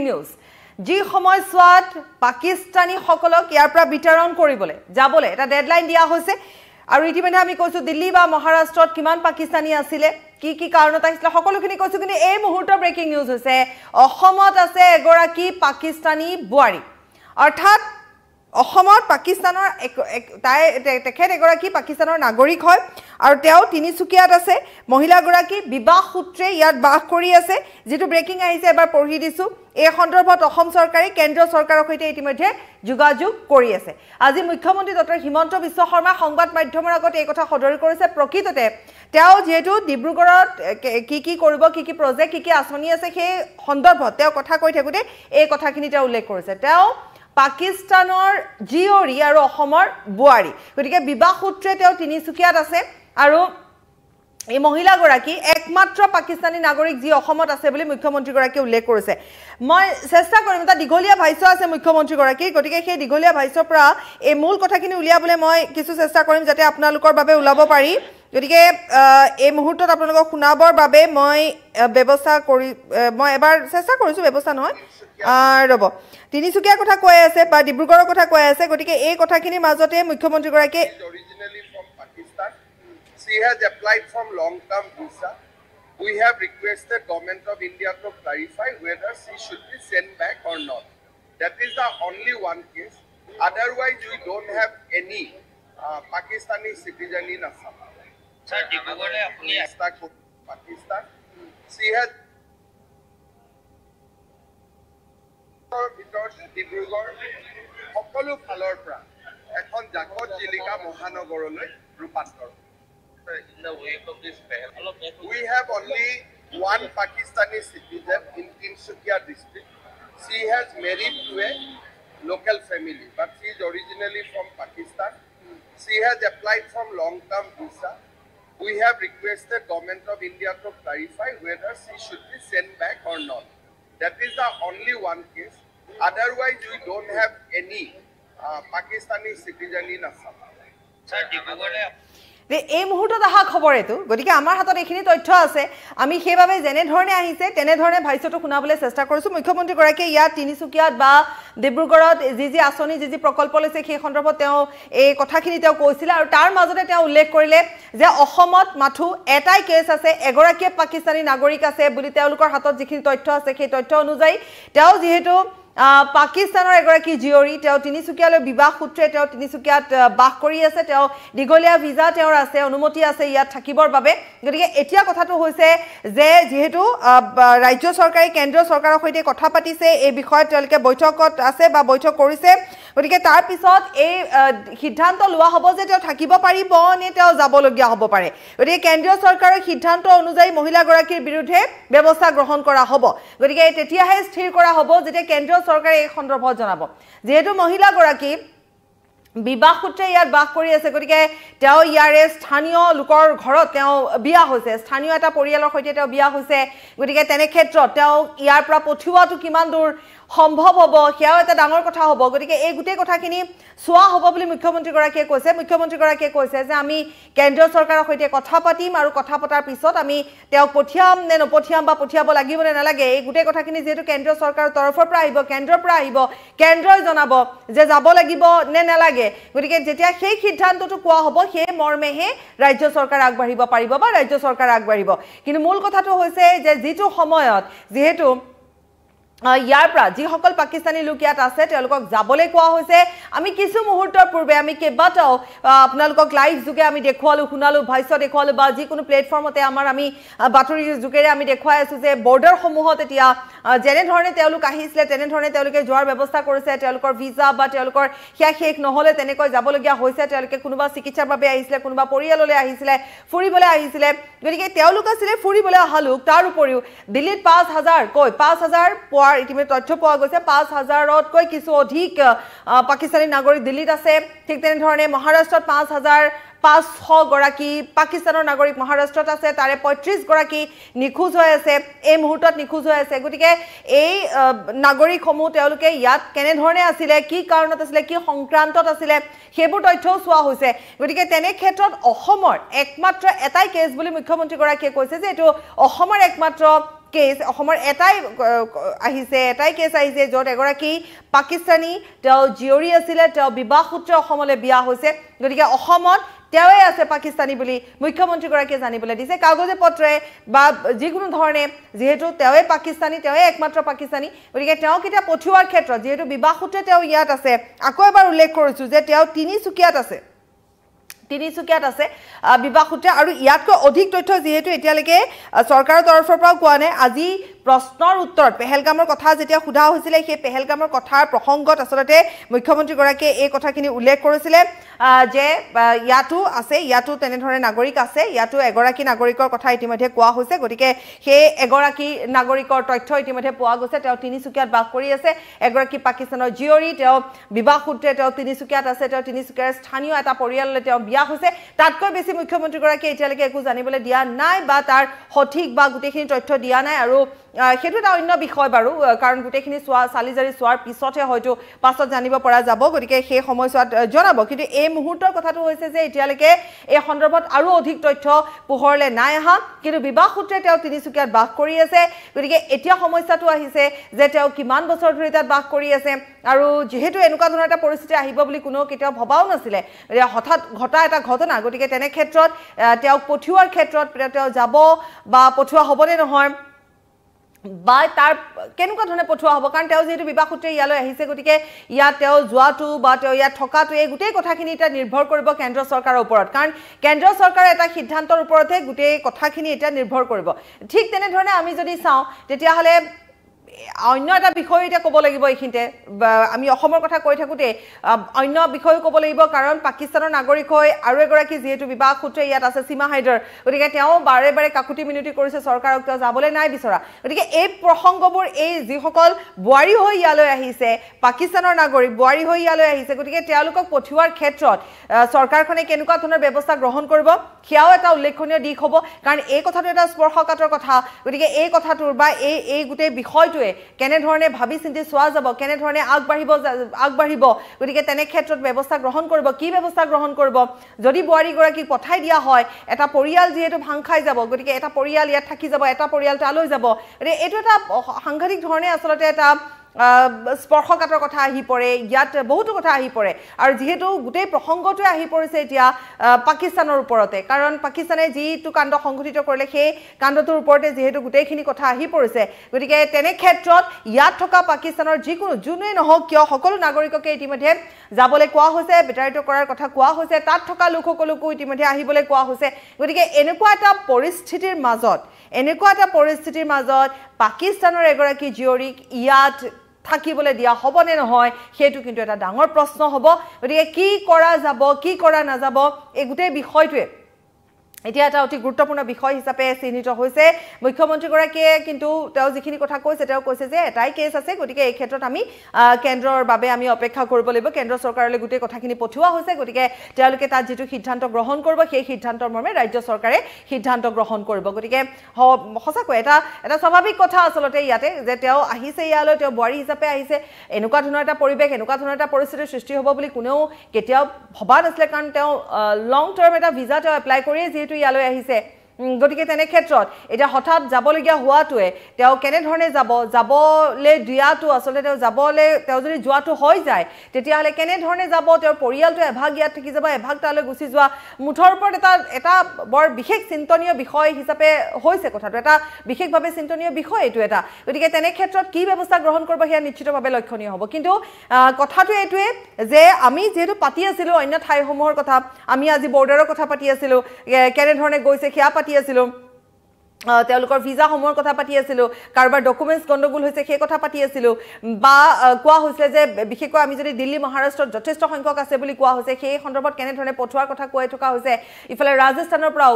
News যি সময়ছোৱাত পাকিস্তানী সকলক ইয়াৰ পৰা বিতৰণ কৰিবলৈ যাবলৈ এটা ডেডলাইন দিয়া হৈছে আৰু ইতিমধ্যে আমি কৈছো দিল্লী বা মহাৰাষ্ট্ৰত কিমান পাকিস্তানী আছিল কি কাৰণত আহিছিল সকলোখিনি কৈছো কিন্তু এই মুহূৰ্তৰ ব্ৰেকিং নিউজ হৈছে অসমত আছে এগৰাকী পাকিস্তানী বুৱাৰী অৰ্থাৎ অসমত পাকিস্তানৰ তেখেত এগৰাকী পাকিস্তানৰ নাগৰিক হয় আৰু তেওঁ তিনিচুকীয়াত আছে মহিলাগৰাকী বিবাহ সূত্ৰে ইয়াত বাস কৰি আছে যেটো ব্ৰেকিং আহিছে এবাৰ পঢ়ি দিছো এই সন্দৰ্ভত অসম চৰকাৰে কেন্দ্ৰীয় চৰকাৰৰ সৈতে ইতিমধ্যে যোগাযোগ কৰি আছে আজি মুখ্যমন্ত্ৰী ডক্টৰ হিমন্ত বিশ্ব শৰ্মা সংবাদ মাধ্যমৰ আগত এই কথা সদৰি কৰিছে প্ৰকৃততে তেওঁ যেহেতু ডিব্ৰুগড়ত কি কৰিব কি প্ৰজেক্ট কি আঁচনি আছে সেই সন্দৰ্ভত তেওঁ কথা কৈ থাকোতে এই কথাখিনি তেওঁ উল্লেখ কৰিছে তেওঁ পাকিস্তানৰ জিঅৰি আৰু অসমৰ বুৱাৰী গতিকে বিবাহ সূত্ৰে তেওঁ তিনিচুকীয়াত আছে আৰু এই মহিলাগৰাকী একমাত্ৰ পাকিস্তানী নাগৰিক যি অসমত আছে বুলি মুখ্যমন্ত্ৰীগৰাকী উল্লেখ কৰিছে মই চেষ্টা কৰিম এটা দীঘলীয়া ভাষ্য আছে মুখ্যমন্ত্ৰীগৰাকী গতিকে সেই দীঘলীয়া ভাষ্যৰ পৰা এই মূল কথাখিনি উলিয়াবলৈ মই কিছু চেষ্টা কৰিম যাতে আপোনালোকৰ বাবে ওলাব পাৰি গতিকে এই মুহূৰ্তত আপোনালোকক শুনাবৰ বাবে মই ব্যৱস্থা কৰি মই এবাৰ চেষ্টা কৰিছো ব্যৱস্থা নহয় ৰব তিনিচুকীয়াৰ কথা কৈ আছে বা ডিব্ৰুগড়ৰ কথা কৈ আছে গতিকে এই কথাখিনিৰ মাজতে মুখ্যমন্ত্ৰীগৰাকী She has applied for long-term visa. We have requested Government of India to clarify whether she should be sent back or not. That is the only one case. Otherwise, we don't have any Pakistani citizen in Assam. Sir, Pakistan. She has Dibrugarh সকলো ফালৰ পৰা এখন জাকত জিলিকা মহানগৰলৈ ৰূপান্তৰ in the wake of this ban, we have only one Pakistani citizen in Tinsukia district. She has married to a local family, but she is originally from Pakistan. She has applied for long-term visa. We have requested Government of India to clarify whether she should be sent back or not. That is the only one case. Otherwise, we don't have any Pakistani citizen in Assam. Sir, এই মুহূৰ্তত অহা খবৰ এটো গতিকে আমাৰ হাতত এইখিনি তথ্য আছে আমি সেইভাবে যেনে ধৰণে আহিছে তেনে ধৰণে ভাষ্যটো শুনাবলৈ চেষ্টা কৰিছো মুখ্যমন্ত্ৰীগৰাকীয়ে ইয়াত তিনিচুকীয়াত বা ডিব্ৰুগড়ত যি আঁচনি যি প্ৰকল্প লৈছে সেই সন্দৰ্ভত তেওঁ এই কথাখিনি তেওঁ কৈছিল আৰু তাৰ মাজতে তেওঁ উল্লেখ কৰিলে যে অসমত মাথু এটাই কেছ আছে এগৰাকী পাকিস্তানী নাগৰিক আছে বুলি তেওঁলোকৰ হাতত যিখিনি তথ্য আছে সেই তথ্য অনুযায়ী তেওঁ যেহেতু পাকিস্তানৰ এগৰাকী জিঅৰি তেওঁ তিনিচুকীয়ালৈ বিবাহ সূত্ৰে তেওঁ তিনিচুকীয়াত বাস কৰি আছে তেওঁ দীঘলীয়া ভিসা তেওঁৰ আছে অনুমতি আছে ইয়াত থাকিবৰ বাবে গতিকে এতিয়া কথাটো হৈছে যে যেহেতু ৰাজ্য চৰকাৰে কেন্দ্ৰীয় চৰকাৰৰ সৈতে কথা পাতিছে এই বিষয়ত তেওঁলোকে বৈঠকত আছে বা বৈঠক কৰিছে গতিকে তাৰ পিছত এই সিদ্ধান্ত লোৱা হ'ব যে তেওঁ থাকিব পাৰিব নে তেওঁ যাবলগীয়া হ'ব পাৰে গতিকে কেন্দ্ৰীয় চৰকাৰৰ সিদ্ধান্ত অনুযায়ী মহিলাগৰাকীৰ বিৰুদ্ধে ব্যৱস্থা গ্ৰহণ কৰা হ'ব গতিকে তেতিয়াহে স্থিৰ কৰা হ'ব যেতিয়া কেন্দ্ৰীয় চৰকাৰে এই সন্দৰ্ভত জনাব যেহেতু মহিলাগৰাকী বিবাহ সূত্ৰে ইয়াত বাস কৰি আছে গতিকে তেওঁ ইয়াৰে স্থানীয় লোকৰ ঘৰত তেওঁ বিয়া হৈছে স্থানীয় এটা পৰিয়ালৰ সৈতে তেওঁ বিয়া হৈছে গতিকে তেনে ক্ষেত্ৰত তেওঁ ইয়াৰ পৰা পঠিওৱাটো কিমান দূৰ সম্ভৱ হ'ব সেয়াও এটা ডাঙৰ কথা হ'ব গতিকে এই গুটেই কথাখিনি সোৱা হ'ব বুলি মুখ্যমন্ত্ৰীগৰাকীয়ে কৈছে যে আমি কেন্দ্ৰীয় চৰকাৰৰ সৈতে কথা পাতিম আৰু কথা পতাৰ পিছত আমি তেওঁক পঠিয়াম নে নপঠিয়াম বা পঠিয়াব লাগিব নে নালাগে এই গুটেই কথাখিনি যেহেতু কেন্দ্ৰীয় চৰকাৰৰ তৰফৰ পৰা আহিব কেন্দ্ৰৰ পৰা আহিব কেন্দ্ৰই জনাব যে যাব লাগিব নে নালাগে গতিকে যেতিয়া সেই সিদ্ধান্তটো কোৱা হ'ব সেই মৰ্মেহে ৰাজ্য চৰকাৰ আগবাঢ়িব পাৰিব বা ৰাজ্য চৰকাৰ আগবাঢ়িব কিন্তু মূল কথাটো হৈছে যে যিটো সময়ত যেহেতু ইয়াৰ পৰা যিসকল পাকিস্তানী লোক ইয়াত আছে তেওঁলোকক যাবলৈ কোৱা হৈছে আমি কিছু মুহূৰ্তৰ পূৰ্বে আমি কেইবাটাও আপোনালোকক লাইভ যোগে আমি দেখুৱালো শুনালো ভাষ্য দেখুৱালো বা যিকোনো প্লেটফৰ্মতে আমাৰ আমি বাতৰি যোগেৰে আমি দেখুৱাই আছো যে বৰ্ডাৰ সমূহত এতিয়া যেনে ধৰণে তেওঁলোক আহিছিলে তেনে ধৰণে তেওঁলোকে যোৱাৰ ব্যৱস্থা কৰিছে তেওঁলোকৰ ভিসা বা তেওঁলোকৰ শেষ নহলে তেনেকৈ যাবলগীয়া হৈছে তেওঁলোকে কোনোবা চিকিৎসাৰ বাবে আহিছিলে কোনোবা পৰিয়াললৈ আহিছিলে ফুৰিবলৈ আহিছিলে গতিকে তেওঁলোক আছিলে ফুৰিবলৈ অহা লোক তাৰ উপৰিও দিল্লীত 5000 ইতিমধ্যে তথ্য পোৱা গৈছে 5000তকৈ কিছু অধিক পাকিস্তানী নাগৰিক দিল্লীত আছে ঠিক তেনে ধৰণে মহাৰাষ্ট্ৰত 5500 গৰাকী পাকিস্তানৰ নাগৰিক মহাৰাষ্ট্ৰত আছে তাৰে 35 গৰাকী নিখোজ হৈ আছে এই মুহূৰ্তত নিখোজ হৈ আছে গতিকে এই নাগৰিকসমূহ তেওঁলোকে ইয়াত কেনে ধৰণে আছিলে কি কাৰণত আছিলে কি সংক্ৰান্তত আছিলে সেইবোৰ তথ্যও চোৱা হৈছে গতিকে তেনে ক্ষেত্ৰত অসমৰ একমাত্ৰ এটাই কেছ বুলি মুখ্যমন্ত্ৰীগৰাকীয়ে কৈছে যে এটো অসমৰ একমাত্ৰ কেছ অসমৰ এটাই কেছ আহিছে য'ত এগৰাকী পাকিস্তানী তেওঁ জীয়ৰী আছিলে তেওঁ বিবাহ সূত্ৰে অসমলৈ বিয়া হৈছে গতিকে অসমত তেওঁৱে আছে পাকিস্তানী বুলি মুখ্যমন্ত্ৰীগৰাকীয়ে জানিবলৈ দিছে কাগজে পত্ৰে বা যিকোনো ধৰণে যেহেতু তেওঁৱে পাকিস্তানী তেওঁৱে একমাত্ৰ পাকিস্তানী গতিকে তেওঁক এতিয়া পঠিওৱাৰ ক্ষেত্ৰত যেহেতু বিবাহ সূত্ৰে তেওঁ ইয়াত আছে আকৌ এবাৰ উল্লেখ কৰিছোঁ যে তেওঁ তিনিচুকীয়াত আছে বিবাহ সূত্ৰে আৰু ইয়াতকৈ অধিক তথ্য যেহেতু এতিয়ালৈকে চৰকাৰৰ তৰফৰ পৰাও কোৱা নাই আজি প্ৰশ্নৰ উত্তৰত পেহেলগামৰ কথা যেতিয়া সোধা হৈছিলে সেই পেহেলগামৰ কথাৰ প্ৰসংগত আচলতে মুখ্যমন্ত্ৰীগৰাকীয়ে এই কথাখিনি উল্লেখ কৰিছিলে যে ইয়াতো তেনেধৰণে নাগৰিক আছে ইয়াতো এগৰাকী নাগৰিকৰ কথা ইতিমধ্যে কোৱা হৈছে গতিকে সেই এগৰাকী নাগৰিকৰ তথ্য ইতিমধ্যে পোৱা গৈছে তেওঁ তিনিচুকীয়াত বাস কৰি আছে এগৰাকী পাকিস্তানৰ জীয়ৰী তেওঁ বিবাহ সূত্ৰে তেওঁ তিনিচুকীয়াত আছে তেওঁ তিনিচুকীয়াৰ স্থানীয় এটা পৰিয়াললৈ তেওঁ বিয়া হৈছে তাতকৈ বেছি মুখ্যমন্ত্ৰীগৰাকীয়ে এতিয়ালৈকে একো জানিবলৈ দিয়া নাই বা তাৰ সঠিক বা গোটেইখিনি তথ্য দিয়া নাই আৰু সেইটো এটা অন্য বিষয় বাৰু কাৰণ গোটেইখিনি চালিজাৰি চোৱাৰ পিছতহে হয়তো পাছত জানিব পৰা যাব গতিকে সেই সময়ছোৱাত জনাব কিন্তু এই মুহূৰ্তৰ কথাটো হৈছে যে এতিয়ালৈকে এই সন্দৰ্ভত আৰু অধিক তথ্য পোহৰলৈ নাই অহা কিন্তু বিবাহ সূত্ৰে তেওঁ তিনিচুকীয়াত বাস কৰি আছে গতিকে এতিয়া সমস্যাটো আহিছে যে তেওঁ কিমান বছৰ ধৰি তাত বাস কৰি আছে আৰু যেহেতু এনেকুৱা ধৰণৰ এটা পৰিস্থিতি আহিব বুলি কোনো কেতিয়াও ভবাও নাছিলে হঠাৎ ঘটা এটা ঘটনা গতিকে তেনে ক্ষেত্ৰত তেওঁক পঠিওৱাৰ ক্ষেত্ৰত তেওঁ যাব বা পঠিওৱা হ'বনে নহয় বা তাৰ কেনেকুৱা ধৰণে পঠোৱা হ'ব কাৰণ তেওঁ যেহেতু বিবাহ সূত্ৰে ইয়ালৈ আহিছে গতিকে ইয়াত তেওঁ যোৱাটো বা তেওঁ ইয়াত থকাটো এই গোটেই কথাখিনি এতিয়া নিৰ্ভৰ কৰিব কেন্দ্ৰ চৰকাৰৰ ওপৰত কাৰণ কেন্দ্ৰ চৰকাৰৰ এটা সিদ্ধান্তৰ ওপৰতহে গোটেই কথাখিনি এতিয়া নিৰ্ভৰ কৰিব ঠিক তেনেধৰণে আমি যদি চাওঁ তেতিয়াহ'লে অন্য এটা বিষয় এতিয়া ক'ব লাগিব এইখিনিতে আমি অসমৰ কথা কৈ থাকোঁতে অন্য বিষয় ক'ব লাগিব কাৰণ পাকিস্তানৰ নাগৰিক হৈ আৰু এগৰাকী যেহেতু বিবাহ সূত্ৰে ইয়াত আছে সীমা হাইদৰ গতিকে তেওঁ বাৰে বাৰে কাকুতি মিনতি কৰিছে চৰকাৰক তেওঁ যাবলৈ নাই বিচৰা গতিকে এই প্ৰসংগবোৰ এই যিসকল বোৱাৰী হৈ ইয়ালৈ আহিছে পাকিস্তানৰ নাগৰিক বোৱাৰী হৈ ইয়ালৈ আহিছে গতিকে তেওঁলোকক পঠিওৱাৰ ক্ষেত্ৰত চৰকাৰখনে কেনেকুৱা ধৰণৰ ব্যৱস্থা গ্ৰহণ কৰিব সেয়াও এটা উল্লেখনীয় দিশ হ'ব কাৰণ এই কথাটো এটা স্পৰ্শকাতৰ কথা গতিকে এই কথাটোৰ বা এই গোটেই বিষয়টোৱে কেনেধৰণে ভাবি চিন্তি চোৱা যাব কেনেধৰণে আগবাঢ়িব গতিকে তেনে ক্ষেত্ৰত ব্যৱস্থা গ্ৰহণ কৰিব কি ব্যৱস্থা গ্ৰহণ কৰিব যদি বোৱাৰীগৰাকীক পঠাই দিয়া হয় এটা পৰিয়াল যিহেতু ভাং খাই যাব গতিকে এটা পৰিয়াল ইয়াত থাকি যাব এটা পৰিয়াল তালৈ যাব এইটো এটা সাংঘাতিক ধৰণে আচলতে এটা স্পৰ্শকাতৰ কথা আহি পৰে ইয়াত বহুতো কথা আহি পৰে আৰু যেহেতু গোটেই প্ৰসংগটোৱে আহি পৰিছে এতিয়া পাকিস্তানৰ ওপৰতে কাৰণ পাকিস্তানে যিটো কাণ্ড সংঘটিত কৰিলে সেই কাণ্ডটোৰ ওপৰতে যেহেতু গোটেইখিনি কথা আহি পৰিছে গতিকে তেনে ক্ষেত্ৰত ইয়াত থকা পাকিস্তানৰ যোনেই নহওক কিয় সকলো নাগৰিককে ইতিমধ্যে যাবলৈ কোৱা হৈছে বিতাড়িত কৰাৰ কথা কোৱা হৈছে তাত থকা লোকসকলকো ইতিমধ্যে আহিবলৈ কোৱা হৈছে গতিকে এনেকুৱা এটা পৰিস্থিতিৰ মাজত পাকিস্তানৰ এগৰাকী জীয়ৰীক ইয়াত থাকিবলৈ দিয়া হ'বনে নহয় সেইটো কিন্তু এটা ডাঙৰ প্ৰশ্ন হ'ব গতিকে কি কৰা যাব কি কৰা নাযাব এই গোটেই বিষয়টোৱে এতিয়া এটা অতি গুৰুত্বপূৰ্ণ বিষয় হিচাপে চিহ্নিত হৈছে মুখ্যমন্ত্ৰীগৰাকীয়ে কিন্তু তেওঁ যিখিনি কথা কৈছে তেওঁ কৈছে যে এটাই কেছ আছে গতিকে এই ক্ষেত্ৰত আমি কেন্দ্ৰৰ বাবে আমি অপেক্ষা কৰিব লাগিব কেন্দ্ৰ চৰকাৰলৈ গোটেই কথাখিনি পঠিওৱা হৈছে গতিকে তেওঁলোকে তাত যিটো সিদ্ধান্ত গ্ৰহণ কৰিব সেই সিদ্ধান্তৰ মৰ্মে ৰাজ্য চৰকাৰে সিদ্ধান্ত গ্ৰহণ কৰিব গতিকে সঁচাকৈ এটা স্বাভাৱিক কথা আচলতে ইয়াতে যে তেওঁ আহিছে ইয়ালৈ তেওঁ বোৱাৰী হিচাপে আহিছে এনেকুৱা ধৰণৰ এটা পৰিৱেশ এনেকুৱা ধৰণৰ এটা পৰিস্থিতিৰ সৃষ্টি হ'ব বুলি কোনেও কেতিয়াও ভবা নাছিলে কাৰণ তেওঁ লং টাৰ্ম এটা ভিজা তেওঁ এপ্লাই কৰিয়ে যিহেতু ইয়ালৈ আহিছে গতিকে তেনে ক্ষেত্ৰত এতিয়া হঠাৎ যাবলগীয়া হোৱাটোৱে তেওঁ কেনেধৰণে যাবলৈ দিয়াটো আচলতে তেওঁ যদি যোৱাটো হৈ যায় তেতিয়াহ'লে কেনেধৰণে যাব তেওঁৰ পৰিয়ালটো এভাগ ইয়াত থাকি যাব এভাগ তালৈ গুচি যোৱা মুঠৰ ওপৰত এটা বৰ বিশেষ চিন্তনীয় বিষয় হিচাপে হৈছে কথাটো এটা বিশেষভাৱে চিন্তনীয় বিষয় এইটো এটা গতিকে তেনে ক্ষেত্ৰত কি ব্যৱস্থা গ্ৰহণ কৰিব সেয়া নিশ্চিতভাৱে লক্ষণীয় হ'ব কিন্তু কথাটো এইটোৱে যে আমি যিহেতু পাতি আছিলোঁ অন্য ঠাইসমূহৰ কথা আমি আজি বৰ্ডাৰৰ কথা পাতি আছিলোঁ কেনেধৰণে গৈছে সেয়া পাতি আছিলোঁ তেওঁলোকৰ ভিজা সমূহৰ কথা পাতি আছিলোঁ কাৰোবাৰ ডকুমেণ্টছ গণ্ডগোল হৈছে সেই কথা পাতি আছিলোঁ বা কোৱা হৈছিলে যে বিশেষকৈ আমি যদি দিল্লী মহাৰাষ্ট্ৰত যথেষ্ট সংখ্যক আছে বুলি কোৱা হৈছে সেই সন্দৰ্ভত কেনেধৰণে পঠোৱাৰ কথা কৈ থকা হৈছে ইফালে ৰাজস্থানৰ পৰাও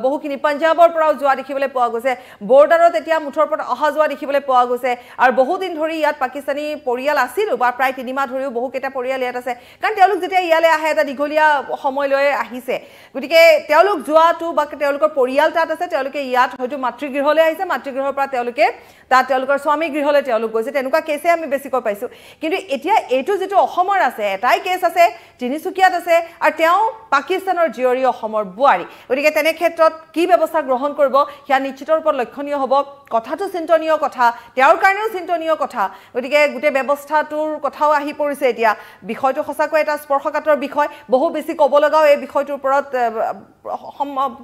বহুখিনি পঞ্জাৱৰ পৰাও যোৱা দেখিবলৈ পোৱা গৈছে বৰ্ডাৰত এতিয়া মুঠৰ ওপৰত অহা যোৱা দেখিবলৈ পোৱা গৈছে আৰু বহুদিন ধৰি ইয়াত পাকিস্তানী পৰিয়াল আছিলোঁ বা প্ৰায় 3 মাহ ধৰিও বহুকেইটা পৰিয়াল ইয়াত আছে কাৰণ তেওঁলোক যেতিয়া ইয়ালৈ আহে এটা দীঘলীয়া সময় লৈ আহিছে গতিকে তেওঁলোক যোৱাটো বা তেওঁলোকৰ পৰিয়াল তাত আছে তেওঁলোকে ইয়াত হয়তো হয়তো মাতৃগৃহলৈ আহিছে মাতৃগৃহৰ পৰা তেওঁলোকে তাত তেওঁলোকৰ স্বামী গৃহলৈ তেওঁলোক গৈছে তেনেকুৱা কেছে আমি বেছিকৈ পাইছো কিন্তু এতিয়া এইটো যেটো অসমৰ আছে এটাই কেছ আছে তিনিচুকীয়াত আছে আৰু তেওঁ পাকিস্তানৰ জিয়ৰী অসমৰ বুৱাৰী গতিকে তেনে ক্ষেত্ৰত কি ব্যৱস্থা গ্ৰহণ কৰিব হিয়া নিশ্চিতৰ ওপৰত লক্ষণীয় হ'ব কথাটো চিন্তনীয় কথা তেওঁৰ কাৰণেও চিন্তনীয় কথা গতিকে গুটে ব্যৱস্থাটোৰ কথাও আহি পৰিছে এতিয়া বিষয়টো সঁচাকৈ এটা স্পৰ্শকাতৰ বিষয় বহু বেছি ক'ব লগাও এই বিষয়টোৰ ওপৰত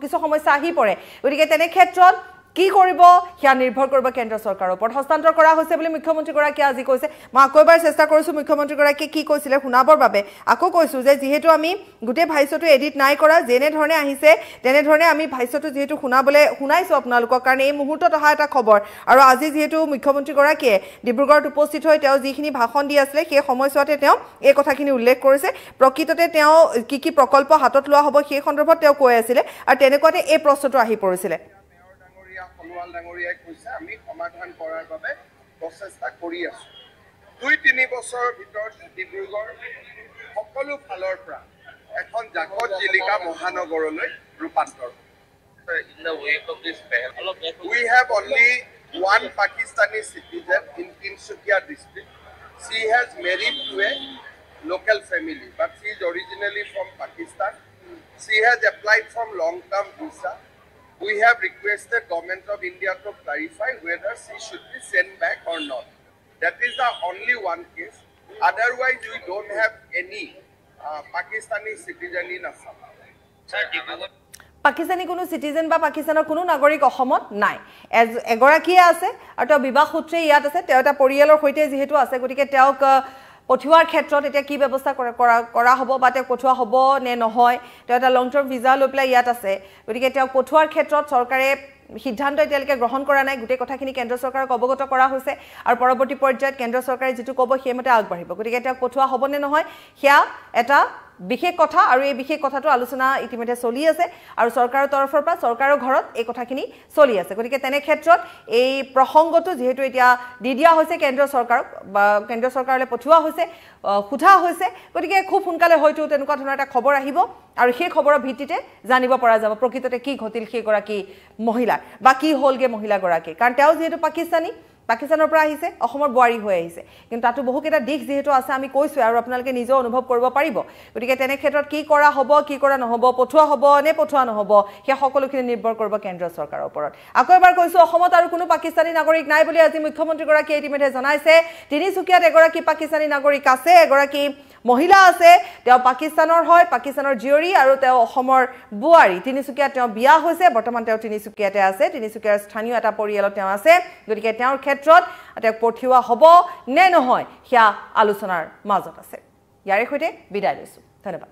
কিছু সমস্যা আহি পৰে গতিকে তেনে ক্ষেত্ৰত কি কৰিব হিয়া নিৰ্ভৰ কৰিব কেন্দ্ৰ চৰকাৰৰ ওপৰত হস্তান্তৰ কৰা হৈছে বুলি মুখ্যমন্ত্ৰী গৰাকী আজি কৈছে মই আকৌ এবাৰ চেষ্টা কৰিছো মুখ্যমন্ত্ৰী গৰাকী কি কৈছিলে শুনাবৰ বাবে আকৌ কৈছো যে যেহেতু আমি গুটে ভাইছটো এডিট নাই কৰা যেনে ধৰণে আহিছে তেনে ধৰণে আমি ভাইছটো যেহেতু শুনাইছো আপোনালোকৰ কাৰণে এই মুহূৰ্তত অহা এটা খবৰ আৰু আজি যেহেতু মুখ্যমন্ত্ৰী গৰাকীয়ে ডিব্ৰুগড়ত উপস্থিত হৈ তেওঁ যিখিনি ভাষণ দি আছিল সেই সময়ছোৱাতে তেওঁ এই কথাখিনি উল্লেখ কৰিছে প্ৰকৃততে তেওঁ কি প্ৰকল্প হাতত লোৱা হ'ব সেই সন্দৰ্ভত তেওঁ কৈ আছিল আৰু তেনেকুৱাতে এই প্ৰশ্নটো আহি পৰিছিল সনোৱাল ডাঙৰীয়াই কৈছে আমি সমাধান কৰাৰ বাবে প্ৰচেষ্টা কৰি আছো 2-3 বছৰৰ ভিতৰত ডিব্ৰুগড় সকলো ফালৰ পৰা এখন জাকত জিলিকা মহানগৰলৈ ৰূপান্তৰ in the wake of this ban we have only one Pakistani citizen in Tinsukia district she has married to a local family but she is originally from Pakistan she has applied for long term visa we have requested government of India to clarify whether she should be sent back or not. That is the only one case. Otherwise, we don't have any Pakistani citizen in Assam. sir Digugor Pakistani কোনো citizen বা পাকিস্তানৰ কোনো নাগৰিক অসমত নাই এগৰাকীয়ে আছে আৰু তেওঁ বিবাহ সূত্ৰে ইয়াত আছে তেওঁ এটা পৰিয়ালৰ সৈতে যেহেতু আছে গতিকে তেওঁক পঠুৱাৰ ক্ষেত্ৰত এতিয়া কি ব্যৱস্থা কৰা হ'ব বা তেওঁ পঠুৱা হ'ব নে নহয় তেওঁ এটা লং টাৰ্ম ভিসা লৈ পেলাই ইয়াত আছে গতিকে তেওঁ পঠুৱাৰ ক্ষেত্ৰত চৰকাৰে সিদ্ধান্ত এতিয়ালৈকে গ্ৰহণ কৰা নাই গুটে কথাখিনি কেন্দ্ৰ চৰকাৰক অৱগত কৰা হৈছে আৰু পৰৱৰ্তী পৰ্যায়ত কেন্দ্ৰ চৰকাৰে যেটো ক'ব সেইমতে আগবাঢ়িব গতিকে তেওঁ পঠুৱা হ'ব নে নহয় হিয়া এটা বিশেষ কথা আৰু এই বিশেষ কথাটো আলোচনা ইতিমধ্যে চলি আছে আৰু চৰকাৰৰ তৰফৰ পৰা চৰকাৰৰ ঘৰত এই কথাখিনি চলি আছে গতিকে তেনে ক্ষেত্ৰত এই প্ৰসংগটো যেহেতু এতিয়া দি দিয়া হৈছে কেন্দ্ৰ চৰকাৰক বা কেন্দ্ৰ চৰকাৰলৈ পঠুৱা হৈছে খুঠা হৈছে গতিকে খুব সোনকালে হয়তো তেনেকুৱা ধৰণৰ এটা খবৰ আহিব আৰু সেই খবৰৰ ভিত্তিতে জানিব পৰা যাব প্ৰকৃততে কি ঘটিল সেই গৰাকী মহিলা বা কি হ'লগে মহিলা গৰাকী কাৰণ তেওঁ যেহেতু পাকিস্তানৰ পৰা আহিছে অসমৰ বুৱাৰী হৈ আহিছে কিন্তু তাতো বহুকেইটা দিশ যেহেতু আছে আমি কৈছো আৰু আপোনালোকে নিজে অনুভৱ কৰিব পাৰিব গতিকে তেনে ক্ষেত্ৰত কি কৰা হ'ব কি কৰা নহ'ব পঠুৱা হ'ব নে পঠুৱা নহ'ব সেই সকলোখিনি নিৰ্ভৰ কৰিব কেন্দ্ৰ চৰকাৰৰ ওপৰত আকৌ এবাৰ কৈছো অসমত আৰু কোনো পাকিস্তানী নাগৰিক নাই বুলি আজি মুখ্যমন্ত্ৰী গৰাকীয়ে ইতিমধ্যে জনাইছে তিনিচুকীয়াত এগৰাকী পাকিস্তানী নাগৰিক আছে এগৰাকী মহিলা আছে তেওঁ পাকিস্তানৰ হয় পাকিস্তানৰ জিয়ৰী আৰু তেওঁ অসমৰ বুৱাৰী তিনিচুকীয়াত তেওঁ বিয়া হৈছে বৰ্তমান তেওঁ তিনিচুকীয়াতে আছে তিনিচুকীয়াৰ স্থানীয় এটা পৰিয়ালত তেওঁ আছে গতিকে তেওঁৰ ক্ষেত্ৰত তেওঁ পঠিওৱা হ'ব নে নহয় হিয়া আলোচনাৰ মাজত আছে ইয়াৰে সৈতে বিদায় লৈছো ধন্যবাদ